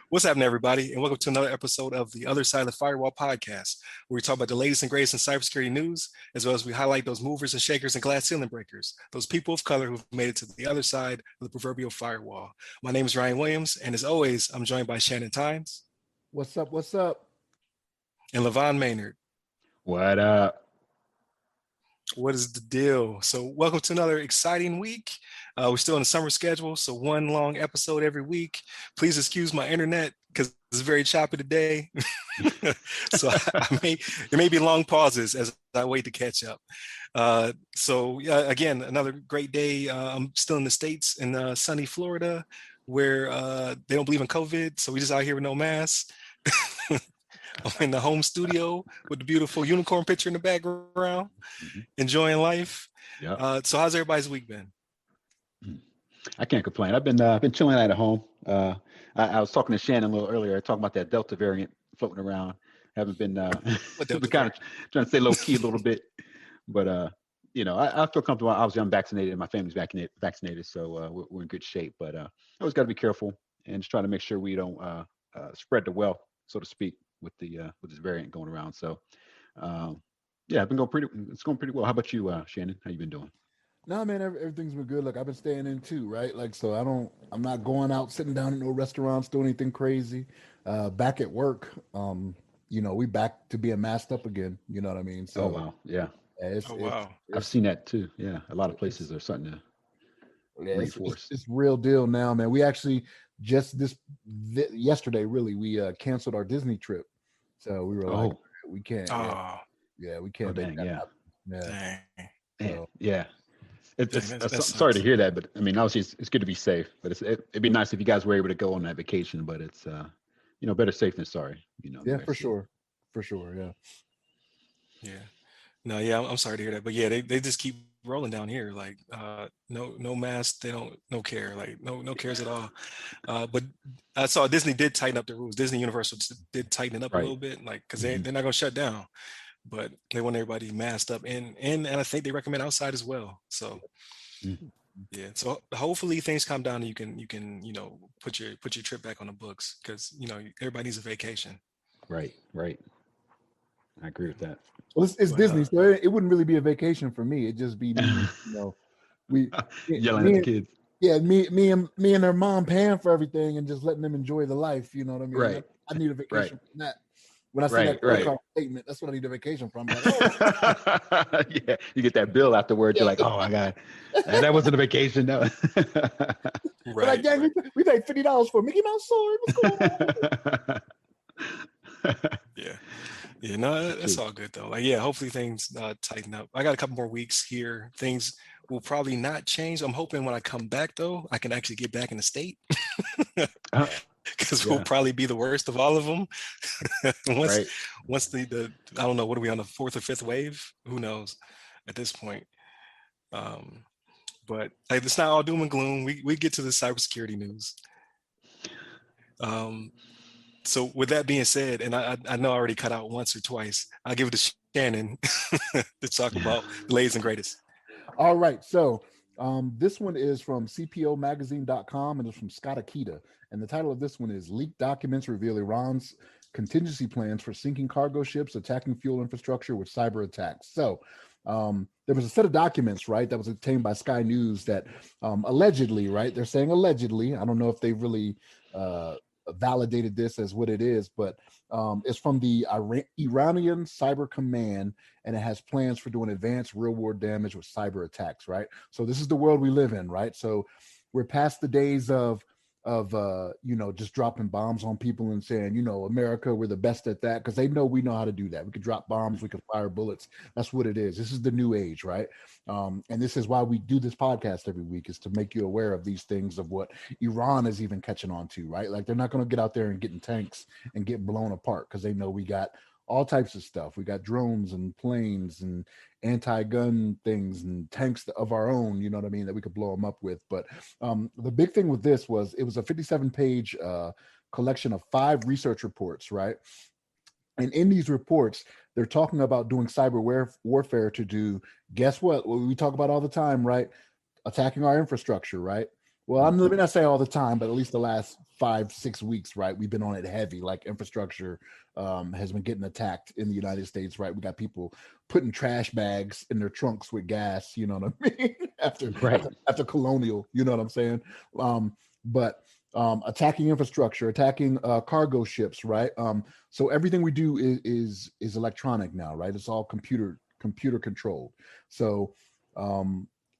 What's happening, everybody, and welcome to another episode of the Other Side of the Firewall podcast, where we talk about the latest and greatest in cybersecurity news, as well as we highlight those movers and shakers and glass ceiling breakers, those people of color who've made it to the other side of the proverbial firewall. My name is Ryan Williams, and as always, I'm joined by Shannon Tynes. What's up? What's up? And LeVon Maynard. What up? What is the deal? So welcome to another exciting week. We're still in the summer schedule, so one long episode every week. Please excuse my internet because it's very choppy today. So there may be long pauses as I wait to catch up. Again, another great day. I'm still in the States in sunny Florida where they don't believe in COVID. So we just out here with no masks. I'm in the home studio with the beautiful unicorn picture in the background, enjoying life. Yeah. So how's everybody's week been? I can't complain. I've been chilling out at home. I was talking to Shannon a little earlier, talking about that Delta variant floating around. Haven't been kind of trying to stay low key a little bit, but I feel comfortable. Obviously, I'm vaccinated and my family's vaccinated, so we're in good shape. But always got to be careful and just trying to make sure we don't spread the wealth, so to speak, with this variant going around. So I've been it's going pretty well. How about you, Shannon? How you been doing? No, man, everything's been good. Look, I've been staying in too, right? Like, so I'm not going out, sitting down in no restaurants, doing anything crazy. Back at work, we back to being masked up again. You know what I mean? So, oh wow, yeah. I've seen that too. Yeah, a lot of places are starting to reinforce. It's real deal now, man. We actually yesterday, really, we canceled our Disney trip. So we were like, we can't. We can't. Dang, yeah. Dang. So, yeah. That's sorry to hear that, but I mean, obviously it's good to be safe. But it'd be nice if you guys were able to go on that vacation. But it's better safe than sorry. Yeah, for sure. Yeah. Yeah. No, yeah, I'm sorry to hear that, but yeah, they just keep rolling down here. Like no mask, they don't no care, like no cares at all. But I saw Disney did tighten up the rules. Disney Universal did tighten it up a little bit, like because they're not gonna shut down. But they want everybody masked up and I think they recommend outside as well. So yeah. So hopefully things calm down and you can put your trip back on the books because everybody needs a vacation. Right. I agree with that. Well, it's Disney, so it wouldn't really be a vacation for me. It'd just be we yelling at the kids. Yeah, me and their mom paying for everything and just letting them enjoy the life. You know what I mean? Right. I need a vacation from that. When I see that statement, that's what I need a vacation from. Like, yeah, you get that bill afterwards. You're like, oh my god, that wasn't a vacation. No. Right. Like, dang, we paid $50 for a Mickey Mouse sword. What's going on? Yeah, no, that's all good though. Like, yeah, hopefully things tighten up. I got a couple more weeks here. Things will probably not change. I'm hoping when I come back though, I can actually get back in the state. Because we'll probably be the worst of all of them. once the I don't know, what are we on, the fourth or fifth wave? Who knows at this point? But it's not all doom and gloom. We get to the cybersecurity news. So with that being said, and I know I already cut out once or twice, I'll give it to Shannon to talk about the latest and greatest. All right, so this one is from cpomagazine.com and it's from Scott Akita. And the title of this one is Leaked Documents Reveal Iran's Contingency Plans for Sinking Cargo Ships, Attacking Fuel Infrastructure with Cyber Attacks. So there was a set of documents, right, that was obtained by Sky News that allegedly, right, they're saying allegedly, I don't know if they've really validated this as what it is, but it's from the Iranian Cyber Command, and it has plans for doing advanced real-world damage with cyber attacks, right? So this is the world we live in, right? So we're past the days of just dropping bombs on people and saying, America, we're the best at that, because they know we know how to do that. We could drop bombs, we could fire bullets. That's what it is. This is the new age, right? And this is why we do this podcast every week, is to make you aware of these things, of what Iran is even catching on to, right? Like, they're not going to get out there and get in tanks and get blown apart, because they know we got all types of stuff. We got drones and planes and anti-gun things and tanks of our own, you know what I mean, that we could blow them up with. But the big thing with this was it was a 57-page collection of 5 research reports, right? And in these reports, they're talking about doing cyber warfare to do, guess what we talk about all the time, right? attacking our infrastructure, right? Well, let me not say all the time, but at least the last 5-6 weeks, right? We've been on it heavy. Like infrastructure has been getting attacked in the United States, right? We got people putting trash bags in their trunks with gas. You know what I mean? after Colonial, you know what I'm saying? But attacking infrastructure, attacking cargo ships, right? So everything we do is electronic now, right? It's all computer controlled. So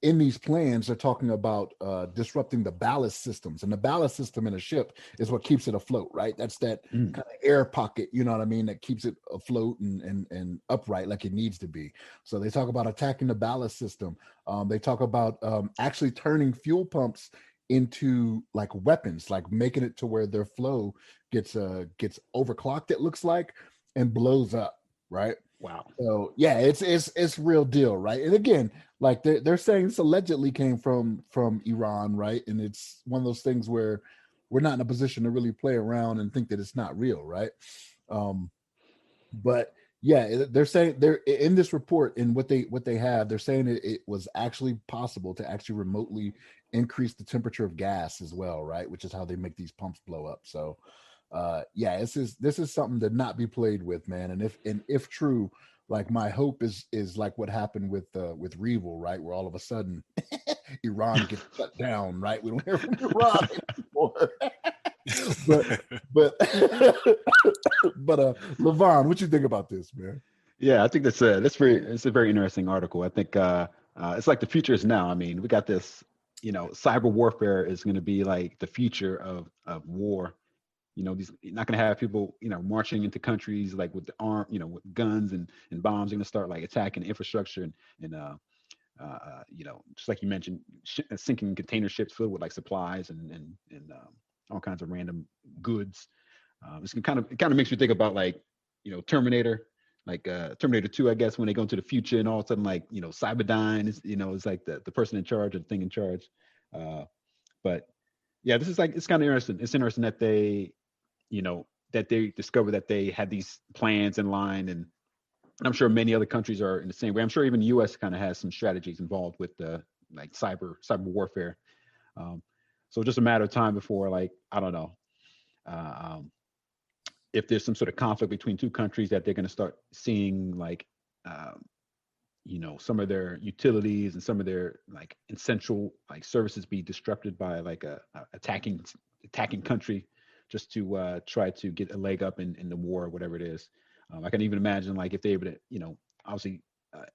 in these plans, they're talking about disrupting the ballast systems, and the ballast system in a ship is what keeps it afloat, right? That's that kind of air pocket, you know what I mean, that keeps it afloat and upright like it needs to be. So they talk about attacking the ballast system. They talk about actually turning fuel pumps into like weapons, like making it to where their flow gets overclocked, it looks like, and blows up, right? Wow. So yeah, it's real deal, right? And again, like they're saying this allegedly came from Iran, right? And it's one of those things where we're not in a position to really play around and think that it's not real, right? But yeah, they're saying they're in this report, and what they have, they're saying it was actually possible to actually remotely increase the temperature of gas as well, right? Which is how they make these pumps blow up. So yeah, this is something to not be played with, man. And if true, like my hope is like what happened with Revel, right? Where all of a sudden Iran gets shut down, right? We don't hear from Iran anymore. but LeVon, what you think about this, man? Yeah, I think it's a very interesting article. I think it's like the future is now. I mean, we got this, cyber warfare is going to be like the future of war. These, you're not going to have people, marching into countries like with the arm, with guns and bombs. They're going to start like attacking infrastructure and just like you mentioned, sinking container ships filled with like supplies and all kinds of random goods. It kind of makes me think about like, Terminator, like Terminator 2, I guess, when they go into the future and all of a sudden like, Cyberdyne is, it's like the person in charge or the thing in charge. But yeah, this is like, it's kind of interesting. It's interesting that that they discovered that they had these plans in line, and I'm sure many other countries are in the same way. I'm sure even the U.S. kind of has some strategies involved with like cyber warfare. So just a matter of time before, like, I don't know, if there's some sort of conflict between two countries, that they're going to start seeing like, some of their utilities and some of their like essential like services be disrupted by like a attacking country, just to try to get a leg up in the war or whatever it is. I can even imagine like if they were to, obviously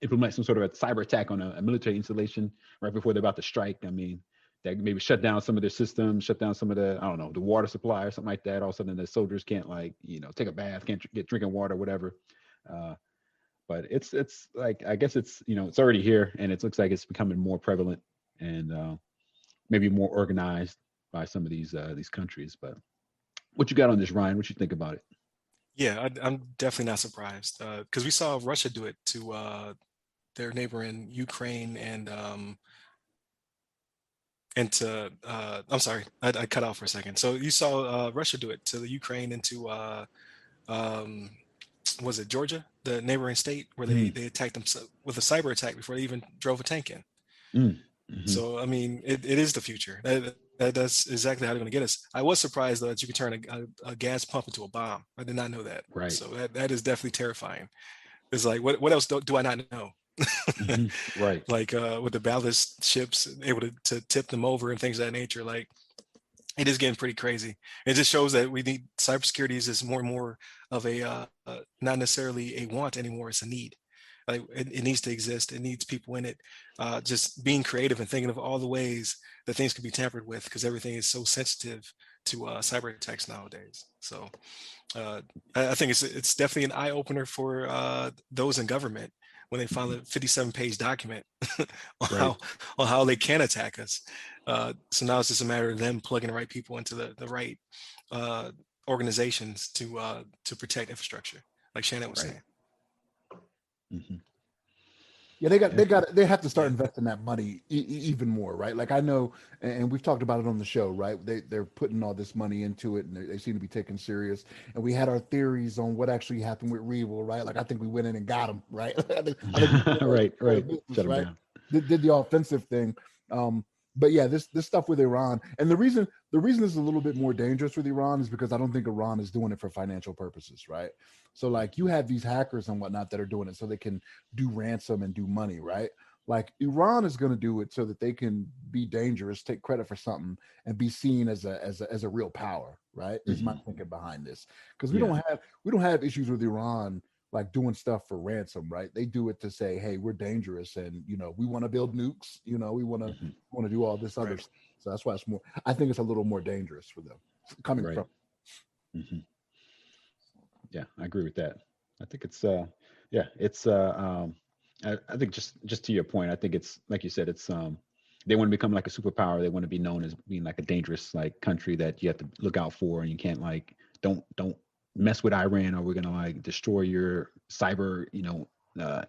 implement some sort of a cyber attack on a military installation right before they're about to strike. I mean, that maybe shut down some of their systems, shut down some of the, I don't know, the water supply or something like that. All of a sudden the soldiers can't like, take a bath, can't get drinking water, whatever. But it's like, I guess it's, it's already here, and it looks like it's becoming more prevalent and maybe more organized by some of these countries. But what you got on this, Ryan? What you think about it? Yeah, I'm definitely not surprised because we saw Russia do it to their neighbor in Ukraine and to I'm sorry, I cut out for a second. So you saw Russia do it to the Ukraine and to um, was it Georgia, the neighboring state, where they attacked them with a cyber attack before they even drove a tank in. Mm-hmm. So I mean, it is the future. That's exactly how they're going to get us. I was surprised though that you could turn a gas pump into a bomb. I did not know that. Right. So that is definitely terrifying. It's like what else do I not know? Mm-hmm. Right. Like with the ballast ships able to tip them over and things of that nature. Like it is getting pretty crazy. It just shows that we need cybersecurity is more and more of a not necessarily a want anymore. It's a need. Like it needs to exist. It needs people in it. Just being creative and thinking of all the ways that things could be tampered with, because everything is so sensitive to cyber attacks nowadays. So I think it's definitely an eye opener for those in government when they file a 57-page document on Right. how they can attack us. So now it's just a matter of them plugging the right people into the right organizations to protect infrastructure, like Shannon was saying. Mm-hmm. Yeah, they have to start investing that money even more, right? Like I know, and we've talked about it on the show, right? They're putting all this money into it, and they seem to be taken serious. And we had our theories on what actually happened with Revel, right? Like I think we went in and got him, right? I think Right. business, Shut them right? down. Did the offensive thing. But yeah, this stuff with Iran, and the reason this is a little bit more dangerous with Iran is because I don't think Iran is doing it for financial purposes, right? So like you have these hackers and whatnot that are doing it so they can do ransom and do money, right? Like Iran is going to do it so that they can be dangerous, take credit for something, and be seen as a real power, right? Is my thinking behind this, because we don't have issues with Iran like doing stuff for ransom, right? They do it to say, hey, we're dangerous, and we want to build nukes, we want to do all this other stuff. So that's why I think it's a little more dangerous for them coming from. Yeah, I agree with that. I think it's I think just to your point, I think it's like you said, it's they want to become like a superpower. They want to be known as being like a dangerous like country that you have to look out for, and you can't like don't mess with Iran, or we're gonna like destroy your cyber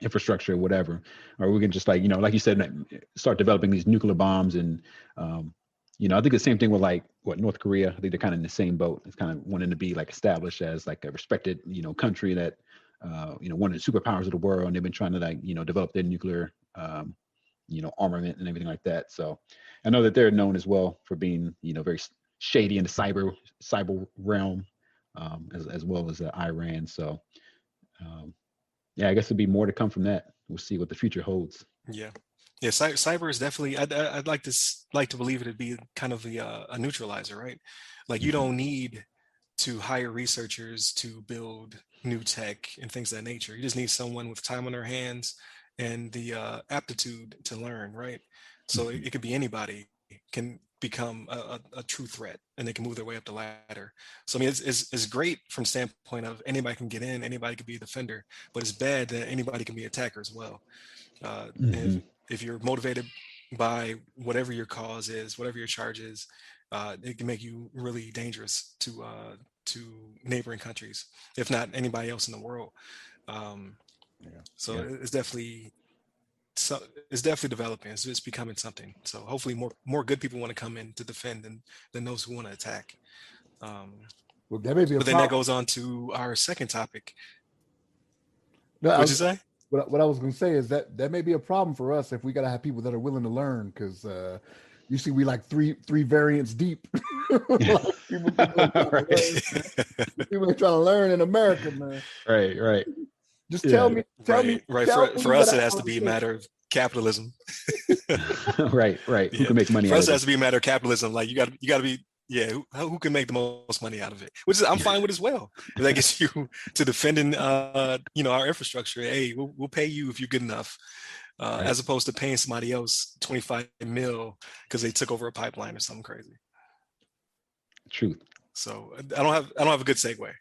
infrastructure or whatever, or we can just like like you said, start developing these nuclear bombs. And I think the same thing with like North Korea. I think they're kind of in the same boat. It's kind of wanting to be like established as like a respected country that one of the superpowers of the world, and they've been trying to like develop their nuclear armament and everything like that. So I know that they're known as well for being very shady in the cyber realm, as well as Iran. So yeah, I guess there'll be more to come from that. We'll see what the future holds. Yeah. Cyber is definitely. I'd like to believe it'd be kind of a neutralizer, right? Like you don't need to hire researchers to build new tech and things of that nature. You just need someone with time on their hands and the aptitude to learn, right? So it could be anybody can become a true threat, and they can move their way up the ladder. So I mean, it's great from standpoint of anybody can get in, anybody can be a defender, but it's bad that anybody can be attacker as well. If you're motivated by whatever your cause is, whatever your charge is, it can make you really dangerous to neighboring countries, if not anybody else in the world. It's definitely developing. It's becoming something. So hopefully more good people want to come in to defend than those who want to attack. Well, that may be but then that goes on to our second topic. No, What'd you say? What I was going to say is that may be a problem for us if we got to have people that are willing to learn, because you see we like three variants deep. People ain't trying to learn in America, man. Right. Just tell me. Right. For us, it has to be a matter of capitalism. Right. Who can make money? For us, it has to be a matter of capitalism. Like you got to be. Yeah, who can make the most money out of it? Which is I'm fine with as well. If that gets you to defending, our infrastructure. Hey, we'll pay you if you're good enough, as opposed to paying somebody else 25 mil because they took over a pipeline or something crazy. Truth. So I don't have a good segue.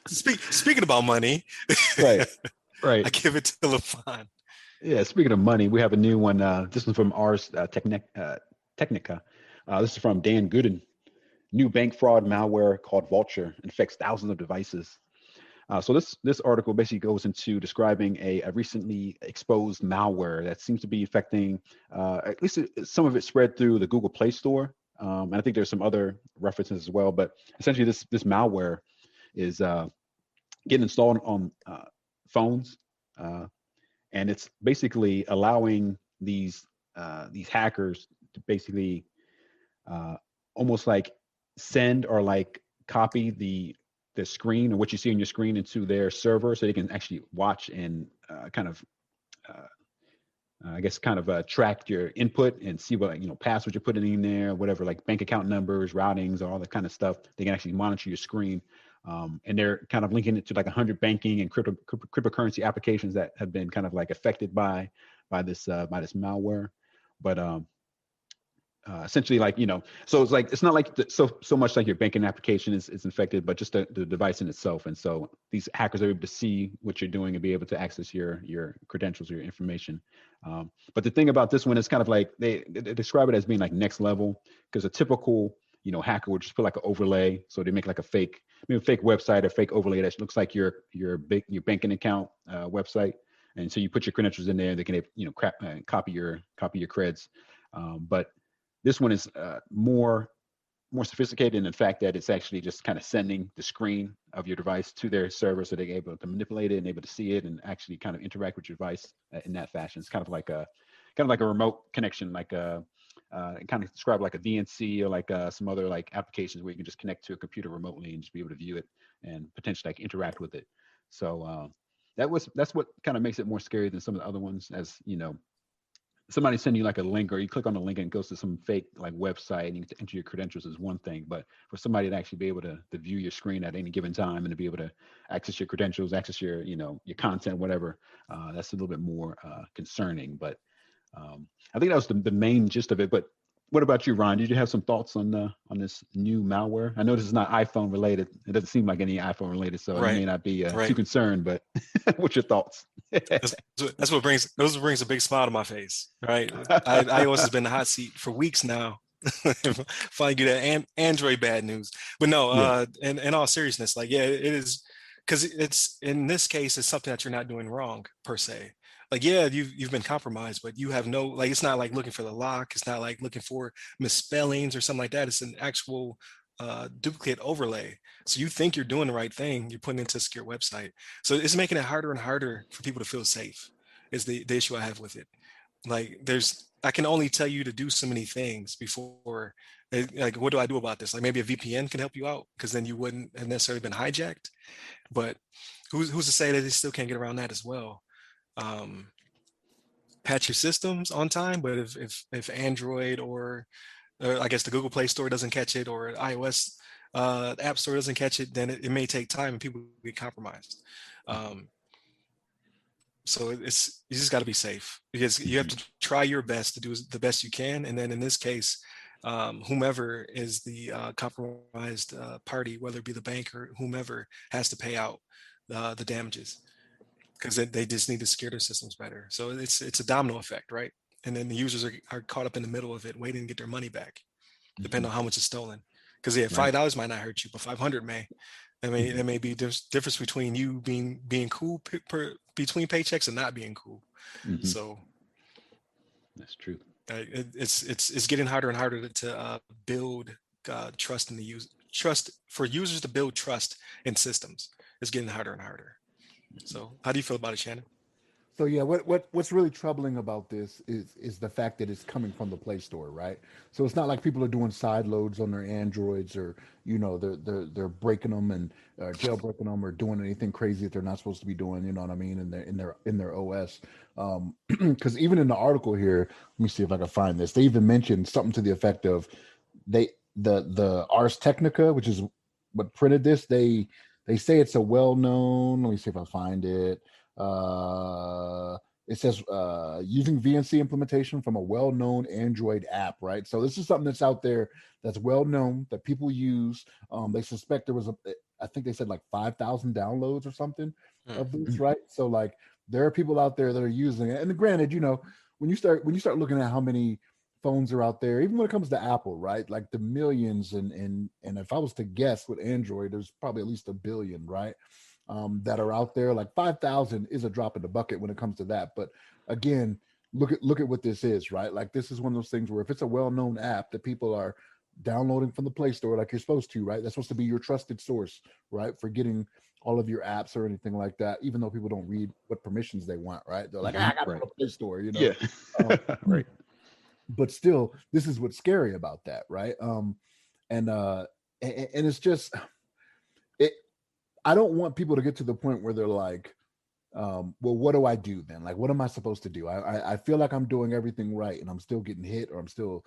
Speaking about money, right. I give it to LeVon. Yeah, speaking of money, we have a new one. This one's from Ars Technica. This is from Dan Gooden. New bank fraud malware called Vultur infects thousands of devices. So this article basically goes into describing a recently exposed malware that seems to be affecting, at least some of it spread through the Google Play Store. And I think there's some other references as well. But essentially, this malware is getting installed on phones, and it's basically allowing these hackers to basically almost like send or like copy the screen or what you see on your screen into their server, so they can actually watch and track your input and see what passwords you're putting in there, whatever, like bank account numbers, routings, all that kind of stuff. They can actually monitor your screen, and they're kind of linking it to like 100 banking and cryptocurrency applications that have been kind of like affected by this malware. But essentially, like, so it's like, it's not like so much like your banking application is infected, but just the device in itself. And so these hackers are able to see what you're doing and be able to access your credentials or your information. But the thing about this one is kind of like they describe it as being like next level, because a typical hacker would just put like an overlay. So they make like a fake website, a fake overlay that looks like your banking account website. And so you put your credentials in there, they can copy your creds. But this one is more sophisticated in the fact that it's actually just kind of sending the screen of your device to their server, so they're able to manipulate it and able to see it and actually kind of interact with your device in that fashion. It's kind of like kind of like a remote connection, like kind of describe like a VNC or like some other like applications where you can just connect to a computer remotely and just be able to view it and potentially like interact with it. So that's what kind of makes it more scary than some of the other ones. As you know, somebody send you like a link, or you click on the link and it goes to some fake like website and you can enter your credentials is one thing, but for somebody to actually be able to view your screen at any given time and to be able to access your credentials, access your your content, whatever, that's a little bit more concerning. But I think that was the main gist of it. But what about you, Ron? Did you have some thoughts on this new malware? I know this is not iPhone related. It doesn't seem like any iPhone related, so you may not be too concerned. But what's your thoughts? That's what brings a big smile to my face, right? iOS has been the hot seat for weeks now. Finally get that Android bad news, but no. In all seriousness, like it is, because it's in this case it's something that you're not doing wrong per se. Like you've been compromised, but you have no, like, it's not like looking for the lock, it's not like looking for misspellings or something like that. It's an actual duplicate overlay. So you think you're doing the right thing, you're putting it into a secure website. So it's making it harder and harder for people to feel safe, is the issue I have with it. Like I can only tell you to do so many things before, like, what do I do about this? Like maybe a VPN can help you out, because then you wouldn't have necessarily been hijacked. But who's to say that they still can't get around that as well? Patch your systems on time, but if Android or I guess the Google Play Store doesn't catch it, or iOS App Store doesn't catch it, then it may take time and people get compromised. So you just got to be safe, because you have to try your best to do the best you can. And then in this case, whomever is the compromised party, whether it be the bank or whomever, has to pay out the damages, because they just need to secure their systems better. So it's a domino effect, right? And then the users are caught up in the middle of it, waiting to get their money back, depending on how much is stolen. Because $5 might not hurt you, but 500 may. There may be difference between you being cool between paychecks and not being cool. So that's true. It's getting harder and harder to build trust in the trust for users to build trust in systems. It's getting harder and harder. So how do you feel about it, Shannon? So yeah, what's really troubling about this is the fact that it's coming from the Play Store, right? So it's not like people are doing side loads on their Androids, or they're breaking them and jailbreaking them, or doing anything crazy that they're not supposed to be doing. You know what I mean? In their OS. Because even in the article here, let me see if I can find this. They even mentioned something to the effect of the Ars Technica, which is what printed this. They say it's a well-known. Let me see if I find it. It says using VNC implementation from a well-known Android app, right? So this is something that's out there that's well-known, that people use. They suspect there was I think they said like 5,000 downloads or something of this, right? So like there are people out there that are using it. And granted, when you start looking at how many phones are out there, even when it comes to Apple, right? Like the millions, and if I was to guess with Android, there's probably at least a billion, right? That are out there. Like 5,000 is a drop in the bucket when it comes to that. But again, look at what this is, right? Like this is one of those things where if it's a well-known app that people are downloading from the Play Store, like you're supposed to, right? That's supposed to be your trusted source, right? For getting all of your apps or anything like that, even though people don't read what permissions they want, right? They're like, I got a Play Store, Yeah. Right. But still, this is what's scary about that, right? And it's just I don't want people to get to the point where they're like, well, what do I do then? Like, what am I supposed to do? I feel like I'm doing everything right and I'm still getting hit, or I'm still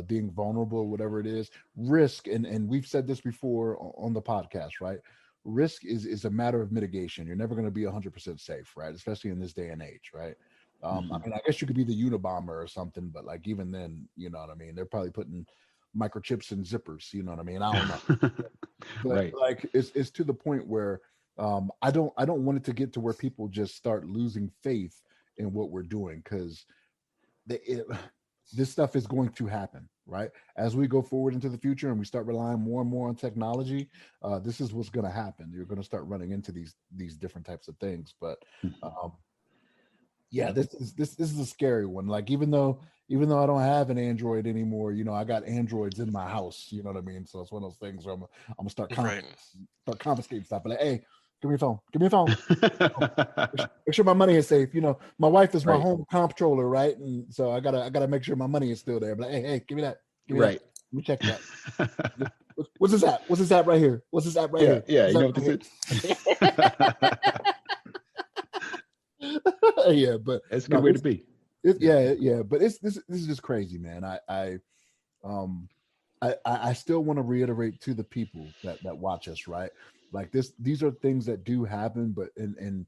being vulnerable, whatever it is. Risk, and we've said this before on the podcast, right? Risk is a matter of mitigation. You're never going to be 100% safe, right? Especially in this day and age, right? I mean, I guess you could be the Unabomber or something, but like even then, you know what I mean? They're probably putting microchips in zippers, you know what I mean? I don't know. But like it's to the point where I don't want it to get to where people just start losing faith in what we're doing, because this stuff is going to happen, right? As we go forward into the future and we start relying more and more on technology, this is what's going to happen. You're going to start running into these different types of things. But yeah, this is a scary one. Like even though I don't have an Android anymore, I got Androids in my house. You know what I mean? So it's one of those things where I'm gonna start confiscating stuff. But like, hey, Give me your phone. Give me your phone. Make sure my money is safe. You know, my wife is my Right. home comptroller, right? And so I gotta make sure my money is still there. But hey, give me that. Give me Right. that. Let me check that. What's this app? What's this app right here? What's this app right Yeah, here? yeah. What's You know that what this right is? here? Yeah, but It's a good no, way to be. yeah. But this is just crazy, man. I still want to reiterate to the people that watch us, right? Like these are things that do happen, but and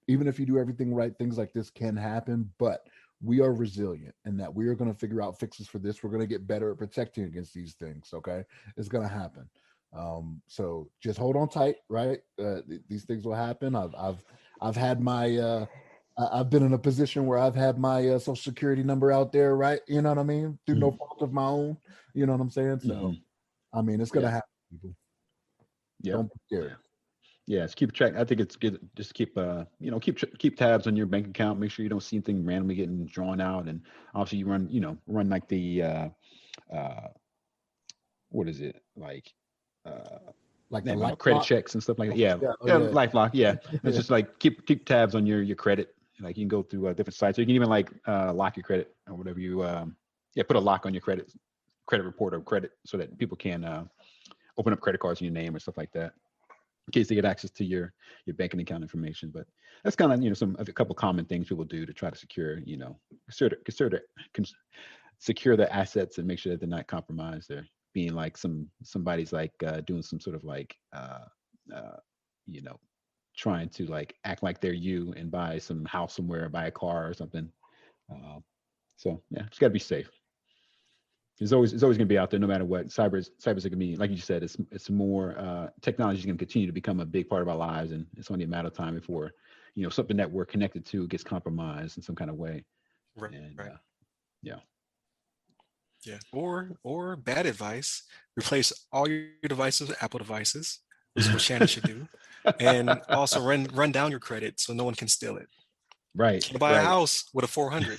even if you do everything right, things like this can happen. But we are resilient, and that we are going to figure out fixes for this. We're going to get better at protecting against these things. Okay, it's going to happen. So just hold on tight, right? These things will happen. I've had my I've been in a position where I've had my social security number out there, right? You know what I mean? Through no fault of my own. You know what I'm saying? So, I mean, it's gonna happen. People, Yeah. don't be scared. Yeah. Just keep track. I think it's good. Just keep keep tabs on your bank account. Make sure you don't see anything randomly getting drawn out. And obviously, you run like the what is it like? Like the I don't life know, credit lock. checks and stuff like that. Yeah, Yeah, yeah, LifeLock. Yeah, it's yeah. just like keep tabs on your credit. Like you can go through different sites, or you can even like lock your credit or whatever you put a lock on your credit report or credit so that people can open up credit cards in your name or stuff like that in case they get access to your banking account information. But that's kind of a couple common things people do to try to secure secure their assets and make sure that they're not compromised. They're being like somebody's like doing some sort of like uh, you know trying to like act like they're you and buy some house somewhere, buy a car or something. Uh, so yeah, it's got to be safe. It's always going to be out there no matter what. Cyber's going to be, like you said, it's more technology is going to continue to become a big part of our lives, and it's only a matter of time before something that we're connected to gets compromised in some kind of way. Right. And Right. yeah. Yeah. Or bad advice: replace all your devices with Apple devices. This is what Shannon should do, and also run down your credit so no one can steal it. Right, Can't buy a right. house with a 400.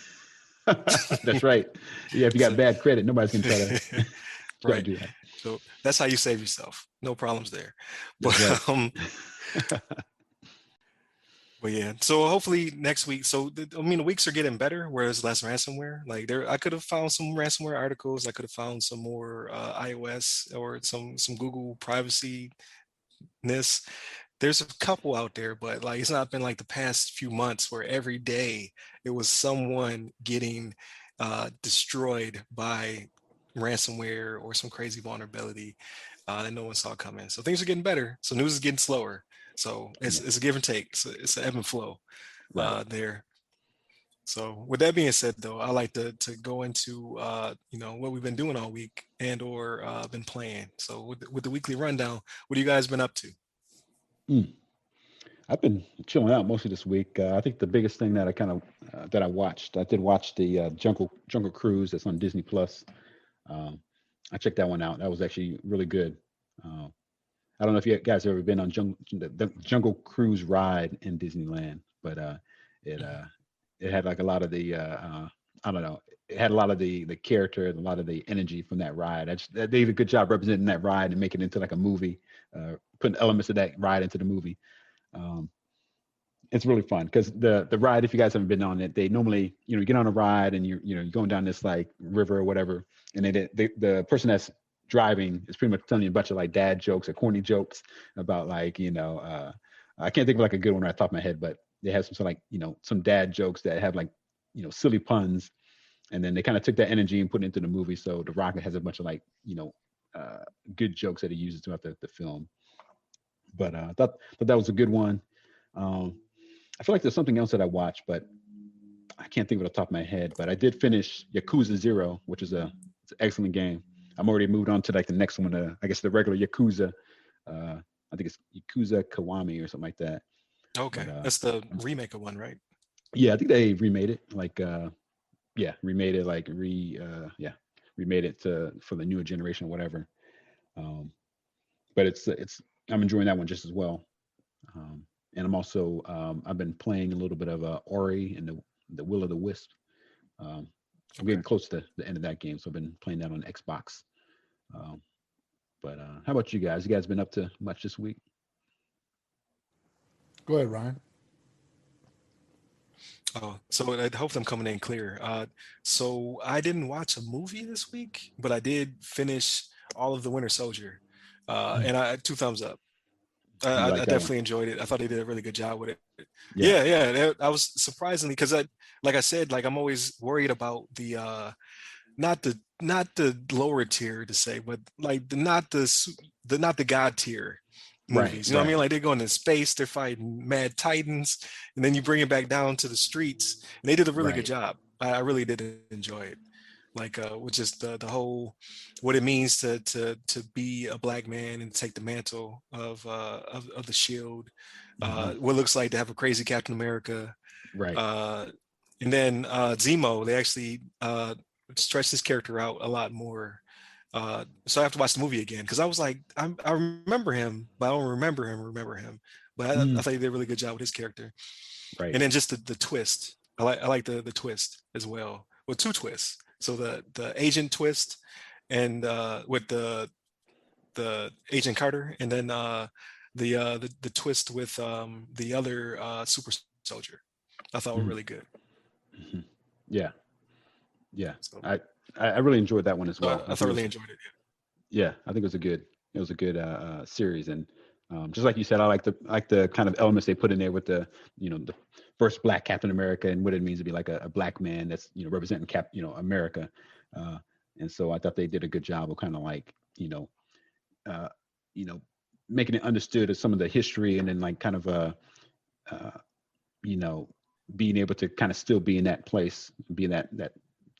That's right. Yeah, if you got So, bad credit, nobody's gonna try to right. do that. So that's how you save yourself. No problems there. But That's right. but yeah. So hopefully next week. So I mean, the weeks are getting better. Where there's less ransomware. Like I could have found some ransomware articles. I could have found some more iOS or some Google privacy ness. There's a couple out there, but like it's not been like the past few months where every day it was someone getting destroyed by ransomware or some crazy vulnerability that no one saw coming. So things are getting better. So news is getting slower. So Yeah, it's a give and take. It's an ebb and flow right. there. So with that being said, though, I like to go into what we've been doing all week and or been playing. So with the weekly rundown, what have you guys been up to? Mm. I've been chilling out mostly this week. I think the biggest thing that I watched, I did watch the Jungle Cruise that's on Disney Plus. Um, I checked that one out. That was actually really good. Uh, I don't know if you guys have ever been on the Jungle Cruise ride in Disneyland, but it uh, it had like a lot of the I don't know. It had a lot of the character and a lot of the energy from that ride. They did a good job representing that ride and making it into like a movie, putting elements of that ride into the movie. Um, it's really fun because the ride, if you guys haven't been on it, they normally you get on a ride and you're going down this like river or whatever, and the person that's driving is pretty much telling you a bunch of like dad jokes or corny jokes about like I can't think of like a good one right off the top of my head, but they have some sort of like some dad jokes that have like silly puns, and then they kind of took that energy and put it into the movie. So the Rocket has a bunch of like good jokes that he uses throughout the film. But I thought that was a good one. Um, I feel like there's something else that I watched, but I can't think of it off the top of my head. But I did finish Yakuza Zero, which is it's an excellent game. I'm already moved on to like the next one. I guess the regular Yakuza. I think it's Yakuza Kiwami or something like that. Okay, But that's the remake of one, right? yeah, I think they remade it. Like remade it like remade it for the newer generation or whatever. Um, but it's I'm enjoying that one just as well. Um, and I'm also I've been playing a little bit of Ori and the Will of the Wisp. I'm Okay. getting close to the end of that game, so I've been playing that on Xbox. But how about you guys? You guys been up to much this week? Go ahead, Ryan. Oh, so I hope I'm coming in clear. So I didn't watch a movie this week, but I did finish all of the Winter Soldier, and I two thumbs up. You I like that one? definitely enjoyed it. I thought they did a really good job with it. Yeah. Yeah, yeah. I was surprisingly because like I said, like I'm always worried about the not the lower tier to say, but like the not the god tier Right. movies. You know what I Right. mean? Like they're going to space, they're fighting mad titans, and then you bring it back down to the streets, and they did a really good Right. job. I really did enjoy it. Like with just the whole what it means to be a black man and take the mantle of the shield. Hmm. What it looks like to have a crazy Captain America. Right. Uh, and then Zemo, they actually stretched his character out a lot more. So I have to watch the movie again because I was like, I remember him, but I don't remember him. But I Mm. thought he did a really good job with his character. Right. And then just the twist. I like the twist as well. Well, two twists. So the agent twist and with the Agent Carter, and then the twist with the other super soldier. I thought were Mm. really good. Hmm. Yeah. Yeah. So I really enjoyed that one as well. I I think it thoroughly was, enjoyed it. yeah, I think it was a good series. And just like you said, I like the kind of elements they put in there with the, the first black Captain America and what it means to be like a black man that's, representing America. And so I thought they did a good job of kind of like, uh, you know, making it understood as some of the history, and then like kind of uh, you know, being able to kind of still be in that place, be in that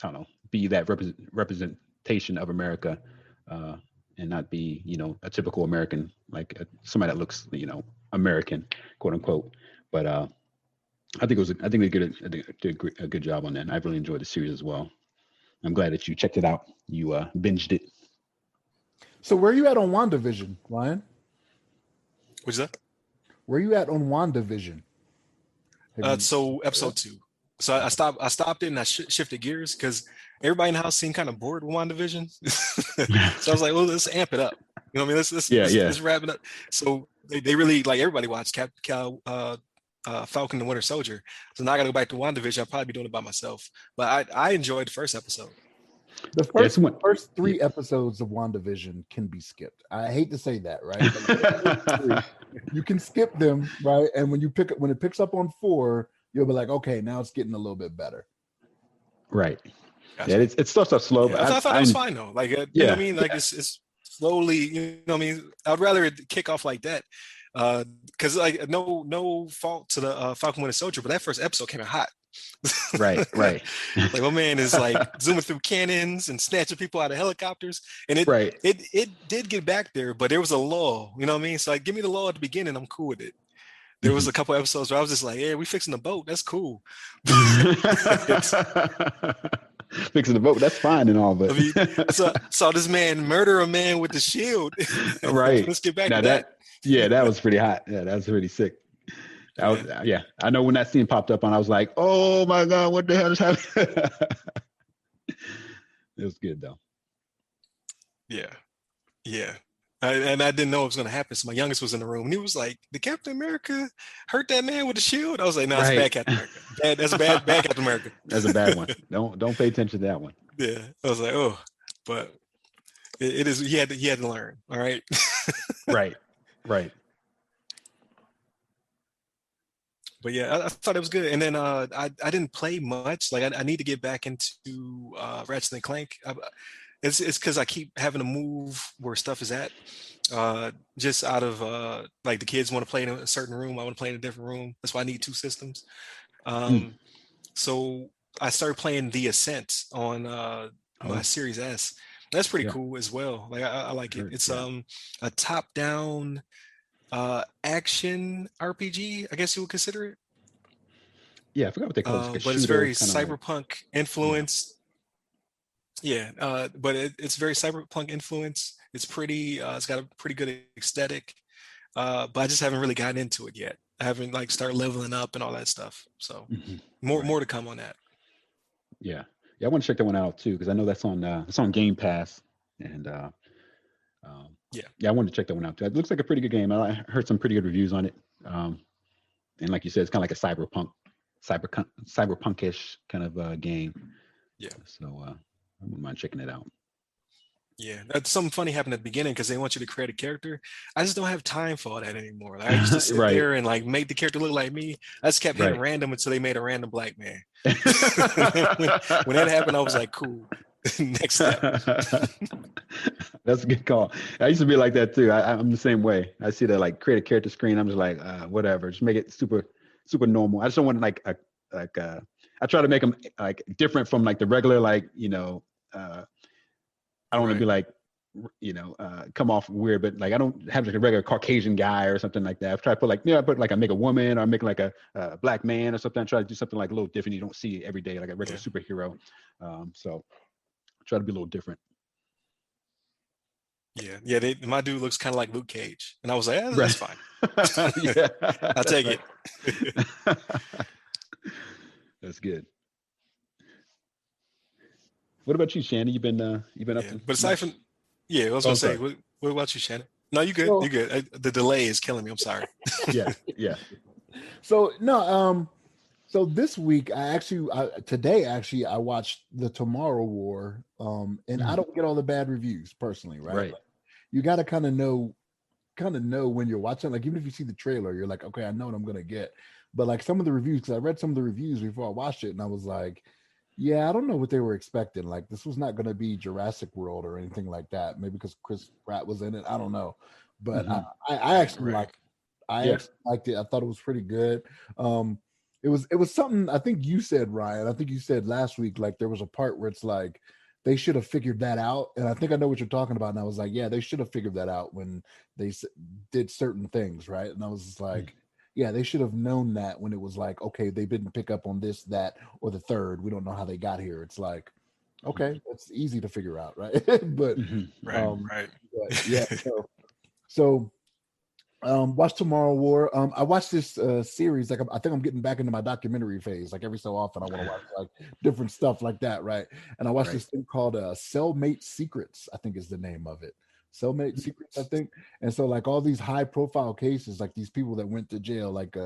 I don't know, be that representation of America, and not be a typical American, like somebody that looks American, quote unquote. But I think they did a good job on that. And I really enjoyed the series as well. I'm glad that you checked it out. You binged it. So where are you at on WandaVision, Ryan? What's that? Where are you at on WandaVision? Have you? So episode two. So I stopped it and I shifted gears because everybody in the house seemed kind of bored with WandaVision. So I was like, well, let's amp it up. You know what I mean? Yeah, yeah. Let's wrap it up. So they really like everybody watched Falcon and Winter Soldier. So now I got to go back to WandaVision. I'll probably be doing it by myself. But I enjoyed the first episode. The Yeah, first yeah. three episodes of WandaVision can be skipped. I hate to say that, right? You can skip them, right? And when it picks up on 4, you'll be like, okay, now it's getting a little bit better. Right. Gotcha. Yeah, it starts off slow, Yeah, but I thought it was fine though. Like you know what I mean? Like it's slowly. You know what I mean? I'd rather it kick off like that. Because like no fault to the Falcon Winter Soldier, but that first episode came in hot. right. Like my man is like zooming through cannons and snatching people out of helicopters, and Right. it did get back there, but there was a lull. You know what I mean? So like, give me the lull at the beginning, I'm cool with it. There was a couple episodes where I was just like, yeah, we fixing the boat. That's cool. Fixing the boat, that's fine and all, but I mean, I saw this man murder a man with the shield. right. Let's get back Now to that. that was pretty hot. Yeah, that was pretty sick. That was, Yeah. yeah. I know when that scene popped up on, I was like, oh my God, what the hell is happening? It was good though. Yeah. Yeah. And I didn't know it was going to happen. So my youngest was in the room and he was like, did Captain America hurt that man with the shield? I was like, no, it's bad Captain America. That's bad Captain America. That's a bad one. Don't pay attention to that one. Yeah. I was like, oh, but it is, he had to learn. All right. Right. But yeah, I thought it was good. And then I didn't play much. Like I need to get back into Ratchet and Clank. It's because I keep having to move where stuff is at. Just out of like the kids want to play in a certain room, I want to play in a different room. That's why I need 2 systems. So I started playing The Ascent on my Series S. That's pretty cool as well. Like I like it. It's a top-down action RPG, I guess you would consider it. Yeah, I forgot what they call it. Like but it's very cyberpunk like, influenced. Yeah, but it's very cyberpunk influence. It's pretty. It's got a pretty good aesthetic, but I just haven't really gotten into it yet. I haven't like started leveling up and all that stuff. So more to come on that. Yeah, I want to check that one out too because I know that's on Game Pass, and yeah, I wanted to check that one out too. It looks like a pretty good game. I heard some pretty good reviews on it. And like you said, it's kind of like a cyberpunkish kind of game. Yeah. So I wouldn't mind checking it out. Yeah, that's something funny happened at the beginning because they want you to create a character. I just don't have time for all that anymore. Like I used to sit Right. there and like make the character look like me. I just kept hitting Right. random until they made a random black man. when that happened, I was like, cool. Next step. That's a good call. I used to be like that too. I'm the same way. I see that like create a character screen. I'm just like, whatever. Just make it super normal. I just don't want like I try to make them like different from like the regular like I don't want to be like, come off weird, but like I don't have like a regular Caucasian guy or something like that. I try to put like, I make a woman or make like a black man or something. I try to do something like a little different. You don't see every day like a regular superhero. So I try to be a little different. Yeah. My dude looks kind of like Luke Cage, and I was like, that's fine. I'll take it. That's good. What about you, Shannon? You've been up to. But aside from, I was gonna say, what about you, Shannon? No, you good. You good. The delay is killing me. I'm sorry. Yeah. So no, so this week today I watched the Tomorrow War, and I don't get all the bad reviews personally, right? Right. Like, you got to kind of know when you're watching. Like even if you see the trailer, you're like, okay, I know what I'm gonna get. But like some of the reviews, because I read some of the reviews before I watched it, and I was like, yeah, I don't know what they were expecting. Like this was not going to be Jurassic World or anything like that. Maybe because Chris Pratt was in it. I don't know, but I actually liked. Actually liked it. I thought it was pretty good. It was something. I think you said, Ryan. I think you said last week. Like there was a part where it's like they should have figured that out, and I think I know what you're talking about. And I was like, yeah, they should have figured that out when they did certain things, right? And I was just like. Yeah, they should have known that when it was like, okay, they didn't pick up on this, that, or the third. We don't know how they got here. It's like, okay, it's easy to figure out, right? But right. But yeah. So watch Tomorrow War. I watched this series. Like I think I'm getting back into my documentary phase. Like every so often, I want to watch like different stuff like that, right? And I watched this thing called Cellmate Secrets. I think is the name of it. Cellmate Secrets, I think. And so like all these high profile cases, like these people that went to jail, like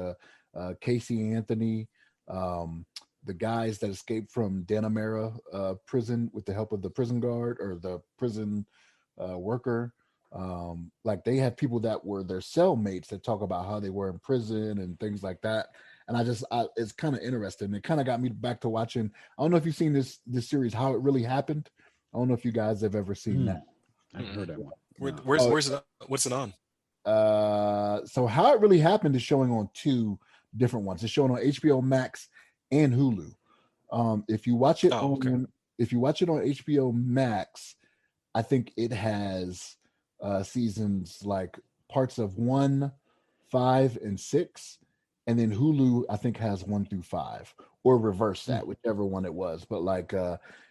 Casey Anthony, the guys that escaped from Dannemora prison with the help of the prison guard or the prison worker. Like they had people that were their cellmates that talk about how they were in prison and things like that. And it's kind of interesting. It kind of got me back to watching. I don't know if you've seen this series, How It Really Happened. I don't know if you guys have ever seen that. I've heard that one. Where's it? What's it on? So How It Really Happened is showing on two different ones. It's showing on HBO Max and Hulu. If you watch it on HBO Max, I think it has seasons like parts of 1, 5, and 6, and then Hulu I think has 1 through 5, or reverse that, whichever one it was. But like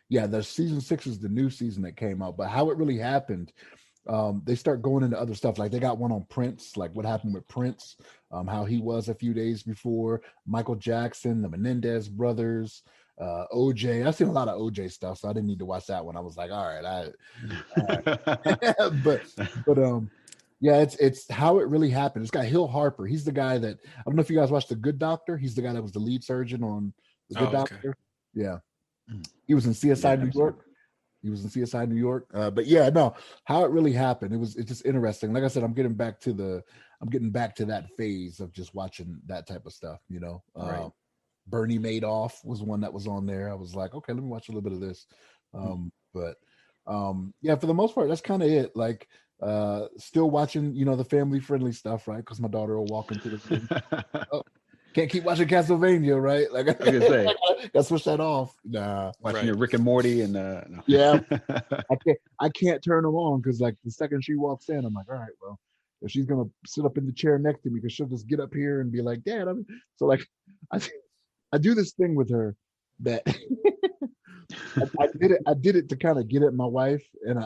the season 6 is the new season that came out. But How It Really Happened, they start going into other stuff. Like they got one on Prince, like what happened with Prince, how he was a few days before, Michael Jackson, the Menendez brothers, OJ. I've seen a lot of OJ stuff, so I didn't need to watch that one. I was like, all right. but yeah, it's How It Really Happened. It's got Hill Harper. He's the guy that, I don't know if you guys watched The Good Doctor. He's the guy that was the lead surgeon on The Good Doctor. Yeah. He was in CSI New York. But yeah, no, How It Really Happened. It's just interesting. Like I said, I'm getting back to that phase of just watching that type of stuff, Right. Bernie Madoff was one that was on there. I was like, okay, let me watch a little bit of this. Yeah, for the most part, that's kind of it. Like, still watching, the family friendly stuff, right? Because my daughter will walk into the room. Can't keep watching Castlevania, right? Like I was gonna say, gotta switch that off. Nah, watching your Rick and Morty and no. Yeah, I can't turn them on because like the second she walks in, I'm like, all right, well, if she's gonna sit up in the chair next to me, because she'll just get up here and be like, Dad, so like, I do this thing with her that I did it to kind of get at my wife, and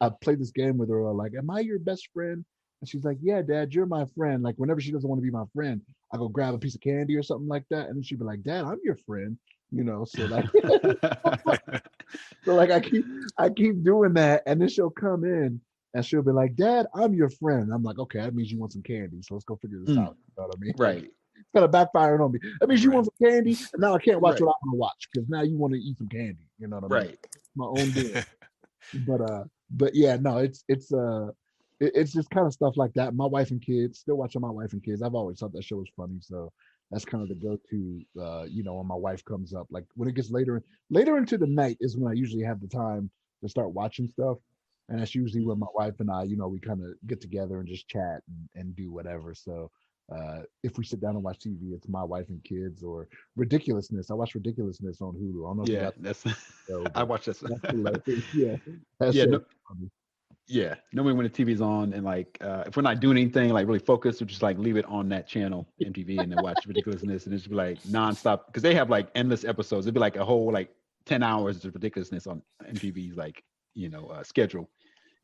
I played this game with her like, am I your best friend? And she's like, yeah, Dad, you're my friend. Like whenever she doesn't want to be my friend, I go grab a piece of candy or something like that, and then she'd be like, Dad, I'm your friend, So like, so like I keep doing that, and then she'll come in and she'll be like, Dad, I'm your friend. I'm like, okay, that means you want some candy, so let's go figure this out. You know what I mean? Right. kind of backfiring on me. That means you want some candy, and now I can't watch Right. what I want to watch because now you want to eat some candy. You know what I mean? Right. My own doing. But yeah, no, it's just kind of stuff like that. My wife and kids, still watching My Wife and Kids. I've always thought that show was funny, so that's kind of the go-to. When my wife comes up, like when it gets later into the night is when I usually have the time to start watching stuff, and that's usually when my wife and I, we kind of get together and just chat and do whatever. So if we sit down and watch TV, it's My Wife and Kids or Ridiculousness. I watch Ridiculousness on Hulu. I don't know if you Yeah, got that's. show, I but watch this. that's hilarious. Yeah, that Yeah, show no, is funny. yeah. Normally when the TV's on and like if we're not doing anything like really focused, we just like leave it on that channel, MTV, and then watch Ridiculousness, and it's just be like nonstop because they have like endless episodes. It'd be like a whole like 10 hours of Ridiculousness on MTV's like schedule.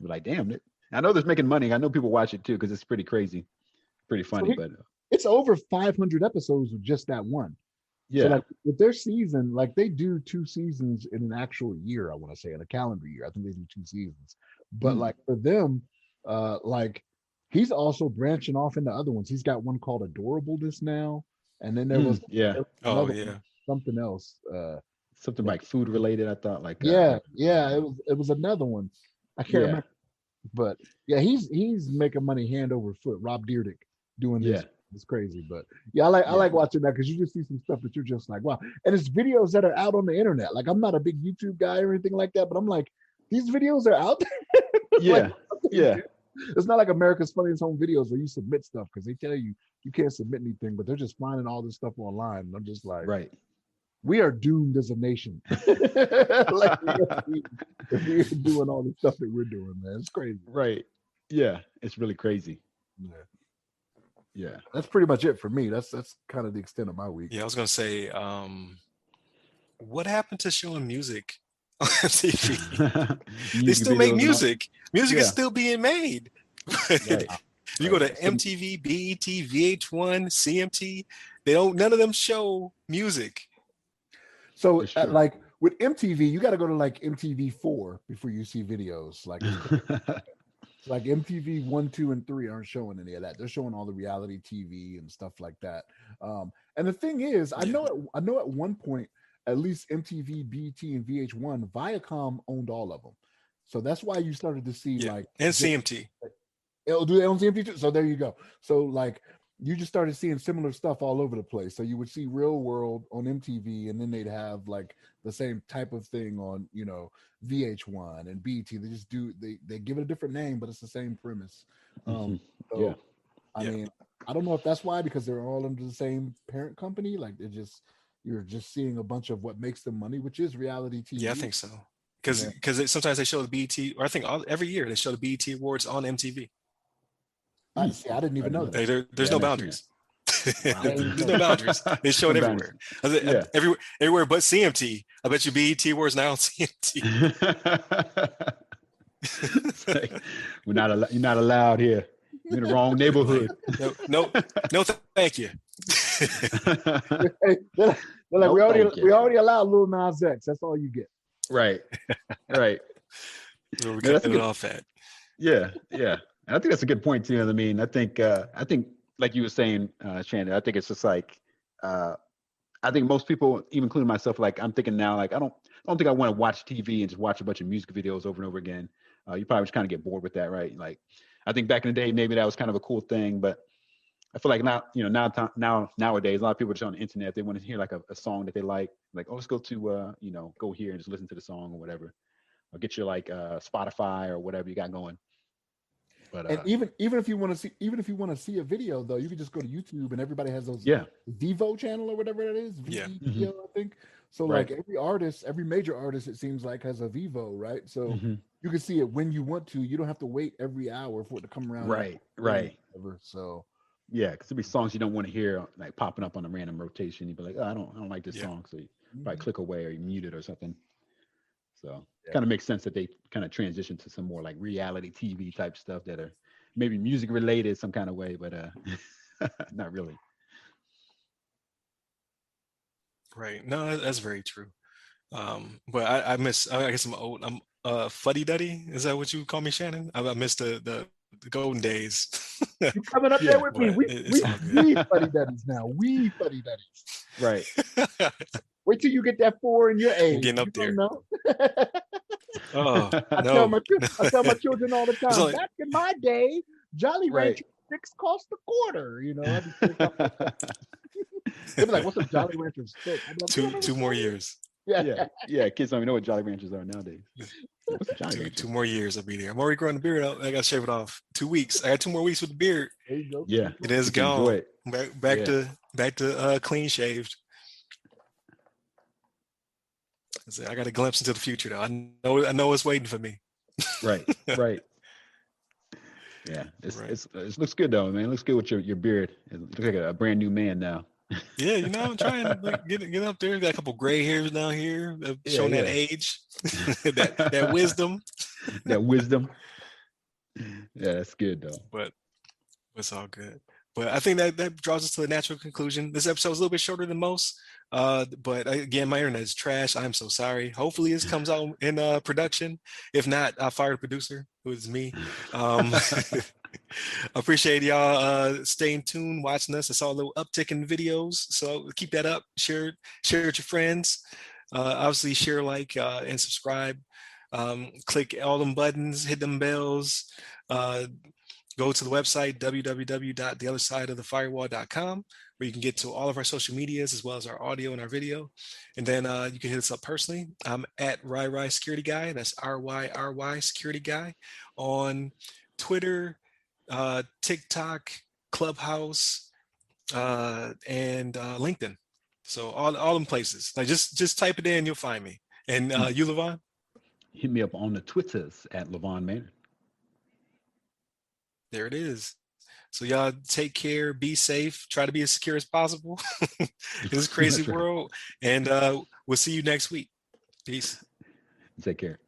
You're like, damn it. I know they're making money. I know people watch it too because it's pretty crazy, pretty So funny. But it's over 500 episodes with just that one. So yeah, like with their season, like they do 2 seasons in an actual year, I want to say in a calendar year. I think they do 2 seasons. But mm, like for them, like he's also branching off into other ones. He's got one called Adorableness now. And then yeah, there was Oh another one, yeah. something else. something That like food related. I thought like yeah, it was another one. I can't yeah, remember. But yeah, he's making money hand over foot. Rob Dyrdek doing yeah, this. It's crazy, but yeah, I yeah, like watching that because you just see some stuff that you're just like, wow. And it's videos that are out on the internet. Like I'm not a big YouTube guy or anything like that, but I'm like, these videos are out there. Like yeah, yeah. it's not like America's Funniest Home Videos where you submit stuff because they tell you you can't submit anything, but they're just finding all this stuff online. And I'm just like, Right. we are doomed as a nation. Like if we're doing all the stuff that we're doing, man. It's crazy. Right. Yeah, it's really crazy. Yeah. Yeah. That's pretty much it for me. That's kind of the extent of my week. Yeah, I was gonna say, what happened to showing music on TV? They Music still make videos and all. music. Music is Yeah. still being made. Right. You go Right. to MTV, BET, VH1, CMT, they don't none of them show music. So It's true. like with MTV, you got to go to like MTV 4 before you see videos. Like MTV 1, 2, and 3 aren't showing any of that. They're showing all the reality TV and stuff like that. And the thing is, I Yeah. know at one point, at least MTV, BT, and VH1, Viacom owned all of them. So that's why you started to see Yeah. like And CMT. it'll do it on CMT too. So there you go. So like you just started seeing similar stuff all over the place. So you would see Real World on MTV, and then they'd have like the same type of thing on VH1 and BT. They just do they give it a different name, but it's the same premise. Mhm. So Yeah. I Yeah. mean, I don't know if that's why because they're all under the same parent company. Like you're just seeing a bunch of what makes them money, which is reality TV. Yeah, I think so. Yeah. Because sometimes they show the BET, or I think every year they show the BET Awards on MTV. I see. I didn't I even didn't know know that. There's Yeah, I no never seen boundaries. I didn't even There's know no that. boundaries. They show it No boundaries. everywhere. Yeah. Everywhere but CMT. I bet you BET Awards now on CMT. It's like, you're not allowed here. You're in the wrong Like, neighborhood. no, thank you. Hey, they're like, No, thank you. we already allowed Lil Nas X. That's all you get. Right. Right. Where we No, cut that's a it good. off at. Yeah. Yeah. And I think that's a good point too. I mean, I think like you were saying, Shannon, I think it's just like uh I think most people, even including myself, like I'm thinking now, like I don't think I want to watch TV and just watch a bunch of music videos over and over again. You probably just kind of get bored with that, right? Like I think back in the day, maybe that was kind of a cool thing, but I feel like now, nowadays, a lot of people just on the internet, they want to hear like a song that they like, oh, let's go to, go here and just listen to the song or whatever, or get your like Spotify or whatever you got going. But And even if you want to see a video though, you can just go to YouTube and everybody has those yeah, Vivo channel or whatever that is, Yeah. VEVO, I think. So right. like every major artist, it seems like has a Vivo, right? So Hmm. you can see it when you want to. You don't have to wait every hour for it to come around. Right, right. Whatever. So Yeah, because there'll be songs you don't want to hear like popping up on a random rotation. You'd be like, oh, I don't like this Yeah. song, so you probably click away or you mute it or something. So Yeah. kind of makes sense that they kind of transition to some more like reality TV type stuff that are maybe music related some kind of way, but not really. Right. No, that's very true. But I miss. I guess I'm old. I'm fuddy duddy. Is that what you call me, Shannon? I miss the the golden days. You coming up there with me? It's all good. We buddy buddies now. We buddy buddies. Right. Wait till you get that 4 in your age. Getting up You there. don't know. Oh, I no. tell my children all the time. only- Back in my day, Jolly Right. Rancher 6 cost a quarter. You know, they'd be like, "What's a Jolly Rancher 6?" I'd be like, "You don't know two what more that is?" years. Yeah. Kids don't even know what Jolly Ranchers are nowadays. What's a Jolly Rancher? Two more years I'll be there. I'm already growing the beard out. I got to shave it off. 2 weeks. I got 2 more weeks with the beard. There you go. Yeah. It is You can enjoy gone. it. Back to clean shaved. I got a glimpse into the future though. I know what's waiting for me. Right. Yeah. It looks good though, man. It looks good with your beard. It looks like a brand new man now. Yeah, I'm trying to get up there. Got a couple gray hairs down here, showing that age, that wisdom. That wisdom. Yeah, that's good though. But it's all good. But I think that draws us to a natural conclusion. This episode was a little bit shorter than most. But again, my internet is trash. I'm so sorry. Hopefully this comes out in production. If not, I'll fire the producer, who is me. Appreciate y'all staying tuned, watching us. I saw a little uptick in videos, so keep that up. Share it with your friends. Obviously, share, like, and subscribe. Click all them buttons, hit them bells. Go to the website www.theothersideofthefirewall.com, where you can get to all of our social medias as well as our audio and our video. And then you can hit us up personally. I'm at RyRy Security Guy. That's RYRY Security Guy on Twitter, TikTok, Clubhouse, and LinkedIn. So all them places. Like just type it in, you'll find me. And you, LeVon? Hit me up on the Twitters at LeVon Maynard. There it is. So y'all take care, be safe, try to be as secure as possible in this crazy world. And we'll see you next week. Peace. Take care.